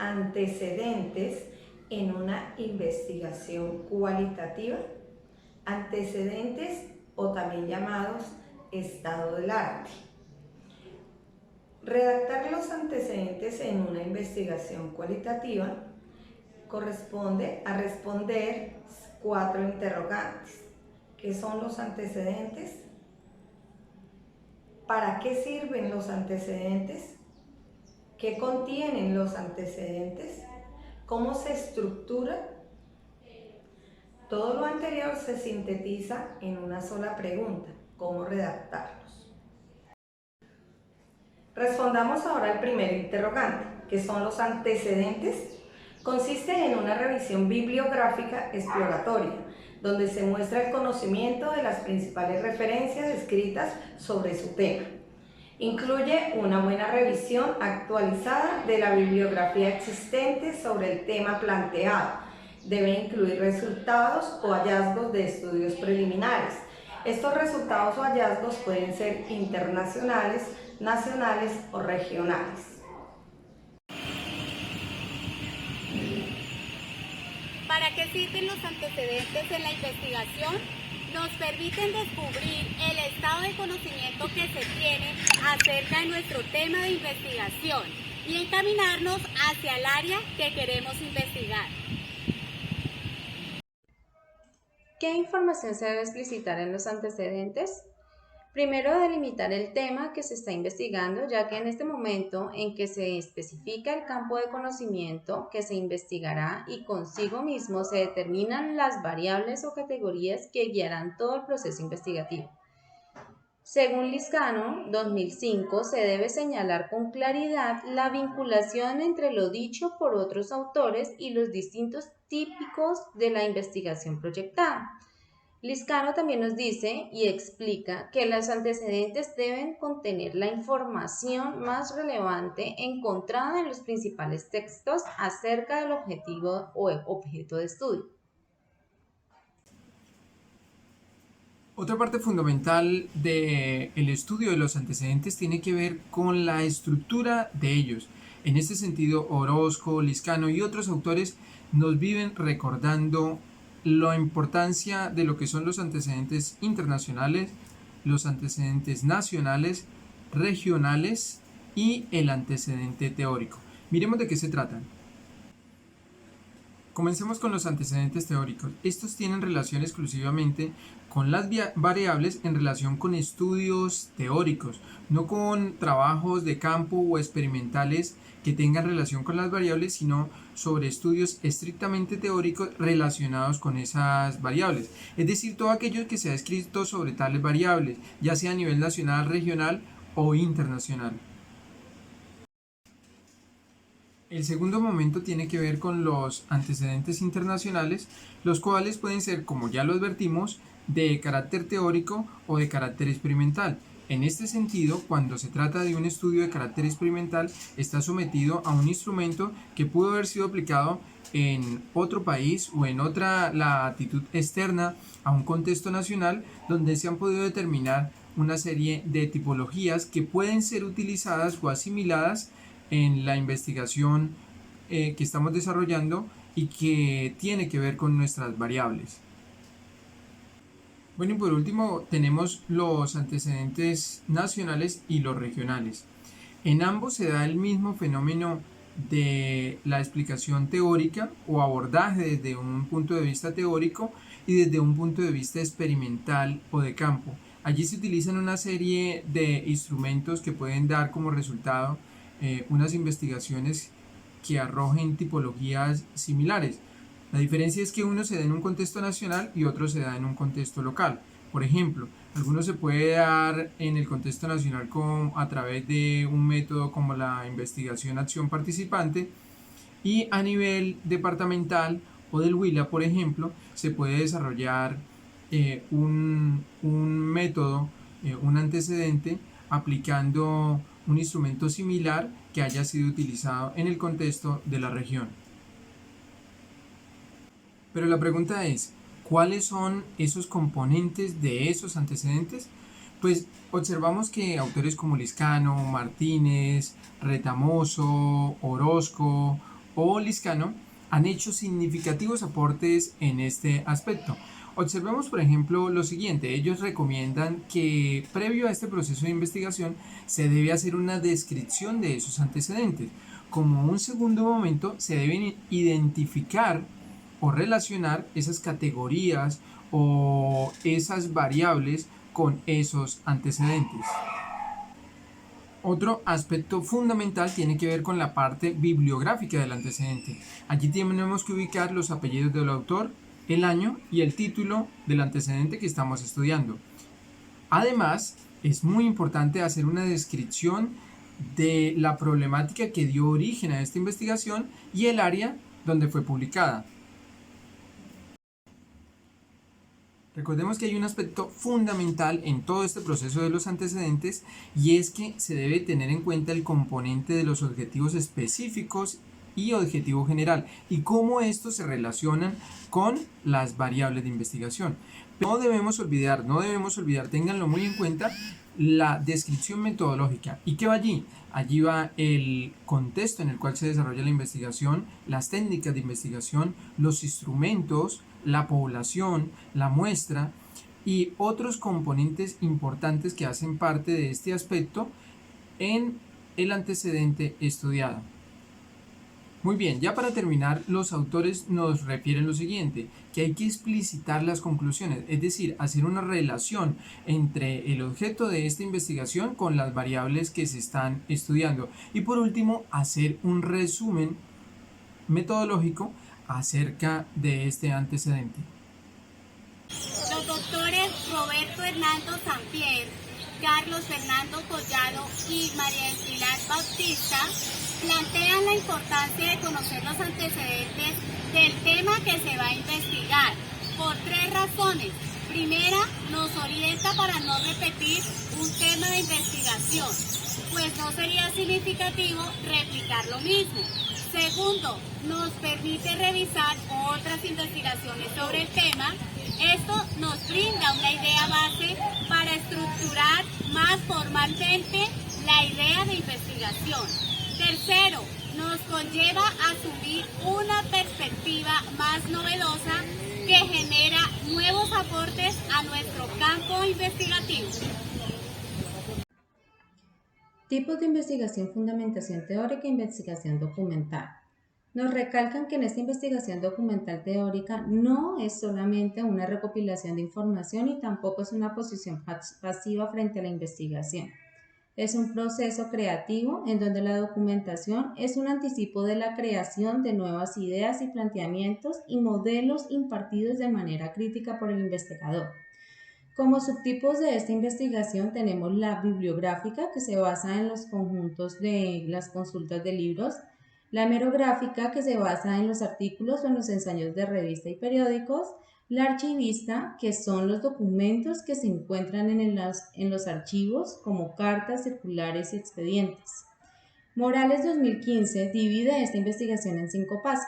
antecedentes en una investigación cualitativa. Antecedentes o también llamados estado del arte. Redactar los antecedentes en una investigación cualitativa corresponde a responder 4 interrogantes. ¿Qué son los antecedentes? ¿Para qué sirven los antecedentes? ¿Qué contienen los antecedentes? ¿Cómo se estructura? Todo lo anterior se sintetiza en una sola pregunta: ¿cómo redactarlos? Respondamos ahora al primer interrogante, ¿qué son los antecedentes? Consiste en una revisión bibliográfica exploratoria, donde se muestra el conocimiento de las principales referencias escritas sobre su tema. Incluye una buena revisión actualizada de la bibliografía existente sobre el tema planteado. Debe incluir resultados o hallazgos de estudios preliminares. Estos resultados o hallazgos pueden ser internacionales, nacionales o regionales. ¿Para qué sirven los antecedentes en la investigación? Nos permiten descubrir el estado de conocimiento que se tiene acerca de nuestro tema de investigación y encaminarnos hacia el área que queremos investigar. ¿Qué información se debe explicitar en los antecedentes? Primero, delimitar el tema que se está investigando, ya que en este momento en que se especifica el campo de conocimiento que se investigará y consigo mismo se determinan las variables o categorías que guiarán todo el proceso investigativo. Según Lizcano, 2005, se debe señalar con claridad la vinculación entre lo dicho por otros autores y los distintos típicos de la investigación proyectada. Lizcano también nos dice y explica que los antecedentes deben contener la información más relevante encontrada en los principales textos acerca del objetivo o objeto de estudio. Otra parte fundamental del estudio de los antecedentes tiene que ver con la estructura de ellos. En este sentido, Orozco, Lizcano y otros autores nos viven recordando la importancia de lo que son los antecedentes internacionales, los antecedentes nacionales, regionales y el antecedente teórico. Miremos de qué se tratan. Comencemos con los antecedentes teóricos. Estos tienen relación exclusivamente con las variables en relación con estudios teóricos, no con trabajos de campo o experimentales que tengan relación con las variables, sino sobre estudios estrictamente teóricos relacionados con esas variables. Es decir, todo aquello que se ha escrito sobre tales variables, ya sea a nivel nacional, regional o internacional. El segundo momento tiene que ver con los antecedentes internacionales, los cuales pueden ser, como ya lo advertimos, de carácter teórico o de carácter experimental. En este sentido, cuando se trata de un estudio de carácter experimental, está sometido a un instrumento que pudo haber sido aplicado en otro país o en otra latitud externa a un contexto nacional, donde se han podido determinar una serie de tipologías que pueden ser utilizadas o asimiladas en la investigación que estamos desarrollando y que tiene que ver con nuestras variables. Bueno, y por último tenemos los antecedentes nacionales y los regionales. En ambos se da el mismo fenómeno de la explicación teórica o abordaje desde un punto de vista teórico y desde un punto de vista experimental o de campo. Allí se utilizan una serie de instrumentos que pueden dar como resultado unas investigaciones que arrojen tipologías similares. La diferencia es que uno se da en un contexto nacional y otro se da en un contexto local. Por ejemplo, alguno se puede dar en el contexto nacional a través de un método como la investigación acción participante, y a nivel departamental o del Huila, por ejemplo, se puede desarrollar un método, un antecedente, aplicando un instrumento similar que haya sido utilizado en el contexto de la región. Pero la pregunta es, ¿cuáles son esos componentes de esos antecedentes? Pues observamos que autores como Lizcano, Martínez, Retamoso, Orozco o Lizcano han hecho significativos aportes en este aspecto. Observemos, por ejemplo, lo siguiente. Ellos recomiendan que previo a este proceso de investigación se debe hacer una descripción de esos antecedentes. Como un segundo momento, se deben identificar o relacionar esas categorías o esas variables con esos antecedentes. Otro aspecto fundamental tiene que ver con la parte bibliográfica del antecedente. Allí tenemos que ubicar los apellidos del autor, el año y el título del antecedente que estamos estudiando. Además, es muy importante hacer una descripción de la problemática que dio origen a esta investigación y el área donde fue publicada. Recordemos que hay un aspecto fundamental en todo este proceso de los antecedentes y es que se debe tener en cuenta el componente de los objetivos específicos y objetivo general y cómo estos se relacionan con las variables de investigación. No debemos olvidar, ténganlo muy en cuenta, la descripción metodológica. ¿Y qué va allí? Allí va el contexto en el cual se desarrolla la investigación, las técnicas de investigación, los instrumentos, la población, la muestra y otros componentes importantes que hacen parte de este aspecto en el antecedente estudiado. Muy bien, ya para terminar, los autores nos refieren lo siguiente, que hay que explicitar las conclusiones, es decir, hacer una relación entre el objeto de esta investigación con las variables que se están estudiando. Y por último, hacer un resumen metodológico acerca de este antecedente. Los doctores Roberto Hernando Sampier, Carlos Fernando Collado y María del Pilar Bautista plantean la importancia de conocer los antecedentes del tema que se va a investigar por 3 razones. Primera, nos orienta para no repetir un tema de investigación, pues no sería significativo replicar lo mismo. Segundo, nos permite revisar otras investigaciones sobre el tema. Esto nos brinda una idea base para estructurar más formalmente la idea de investigación. Tercero, nos conlleva a asumir una perspectiva más novedosa que genera nuevos aportes a nuestro campo investigativo. Tipos de investigación: fundamentación teórica e investigación documental. Nos recalcan que en esta investigación documental teórica no es solamente una recopilación de información y tampoco es una posición pasiva frente a la investigación. Es un proceso creativo en donde la documentación es un anticipo de la creación de nuevas ideas y planteamientos y modelos impartidos de manera crítica por el investigador. Como subtipos de esta investigación tenemos la bibliográfica, que se basa en los conjuntos de las consultas de libros, la hemerográfica, que se basa en los artículos o en los ensayos de revista y periódicos, la archivista, que son los documentos que se encuentran en los archivos como cartas, circulares y expedientes. Morales 2015 divide esta investigación en 5 pasos.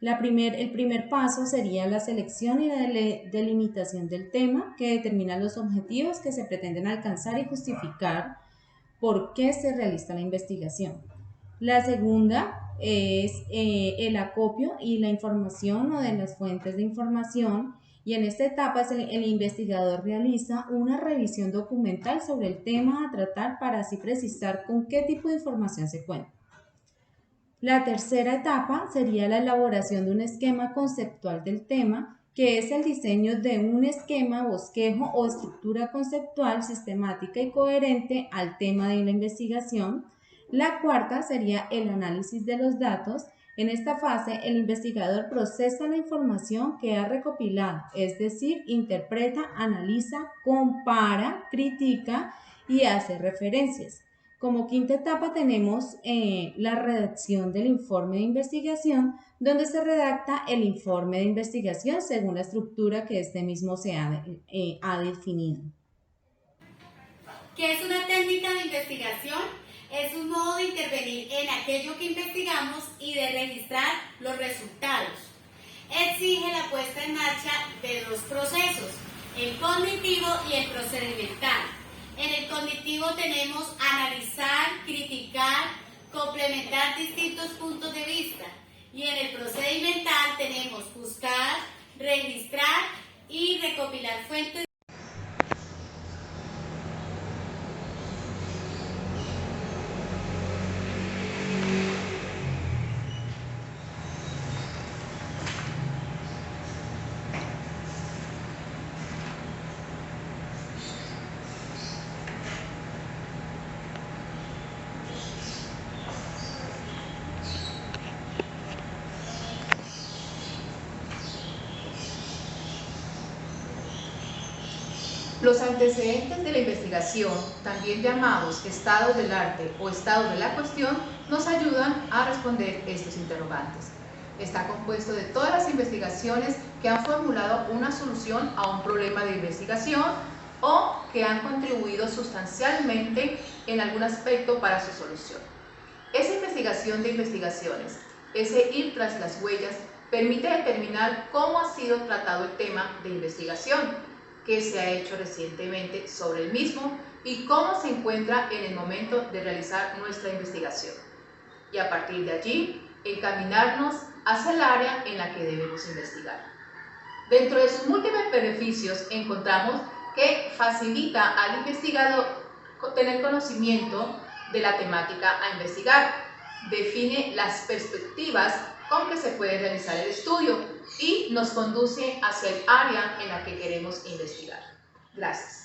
El primer paso sería la selección y la delimitación del tema, que determina los objetivos que se pretenden alcanzar y justificar por qué se realiza la investigación. La segunda es el acopio y la información o de las fuentes de información, y en esta etapa el investigador realiza una revisión documental sobre el tema a tratar para así precisar con qué tipo de información se cuenta. La tercera etapa sería la elaboración de un esquema conceptual del tema, que es el diseño de un esquema, bosquejo o estructura conceptual sistemática y coherente al tema de la investigación. La cuarta sería el análisis de los datos. En esta fase, el investigador procesa la información que ha recopilado, es decir, interpreta, analiza, compara, critica y hace referencias. Como quinta etapa tenemos la redacción del informe de investigación, donde se redacta el informe de investigación según la estructura que este mismo se ha definido. ¿Qué es una técnica de investigación? Es un modo de intervenir en aquello que investigamos y de registrar los resultados. Exige la puesta en marcha de 2 procesos, el cognitivo y el procedimental. En el cognitivo tenemos analizar, criticar, complementar distintos puntos de vista. Y en el procedimental tenemos buscar, registrar y recopilar fuentes. Los antecedentes de la investigación, también llamados estados del arte o estados de la cuestión, nos ayudan a responder estos interrogantes. Está compuesto de todas las investigaciones que han formulado una solución a un problema de investigación o que han contribuido sustancialmente en algún aspecto para su solución. Esa investigación de investigaciones, ese ir tras las huellas, permite determinar cómo ha sido tratado el tema de investigación, qué se ha hecho recientemente sobre el mismo y cómo se encuentra en el momento de realizar nuestra investigación. Y a partir de allí, encaminarnos hacia el área en la que debemos investigar. Dentro de sus múltiples beneficios encontramos que facilita al investigador tener conocimiento de la temática a investigar, define las perspectivas con que se puede realizar el estudio y nos conduce hacia el área en la que queremos investigar. Gracias.